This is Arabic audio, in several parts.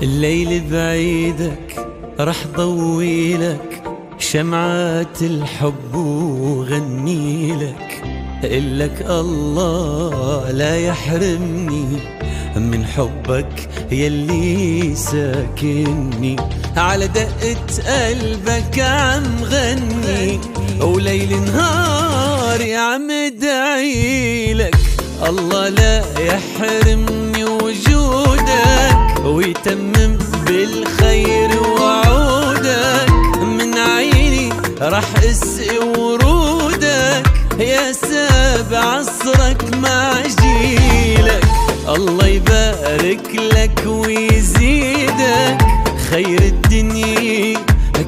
الليل بعيدك رح ضويلك شمعات الحب وغنيلك، إلك الله لا يحرمني من حبك يلي ساكنني. على دقة قلبك عم غني وليل نهاري عم ادعيلك، الله لا يحرمني وجودك ويتمم بالخير وعودك. من عيني رح اسقي ورودك يا سابع عصرك مع جيلك، الله يبارك لك ويزيدك، خير الدنيا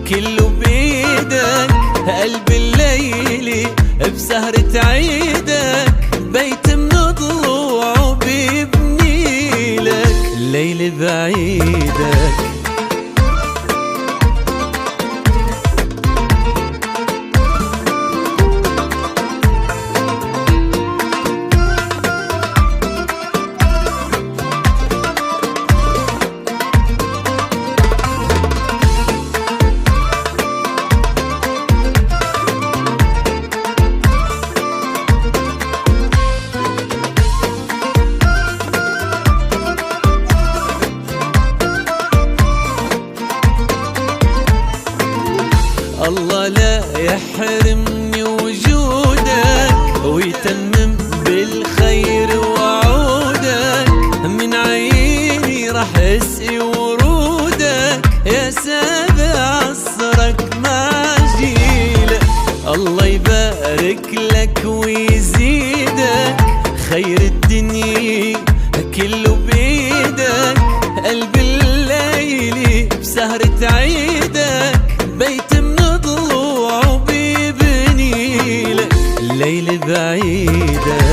كله بيدك. قلب الليل بسهرة عيدك بيت من ضلوعه بيبني لك، الليل بعيدك. الله لا يحرمني وجودك ويتمم بالخير وعودك. من عيني رح اسقي ورودك يا سابع عصرك مع جيلك، الله يبارك لك ويزيدك، خير الدنيا كله بيدك. قلب الليل بسهرة عيدك بيت من ضلوعه بيبني لك، الليل بعيدك.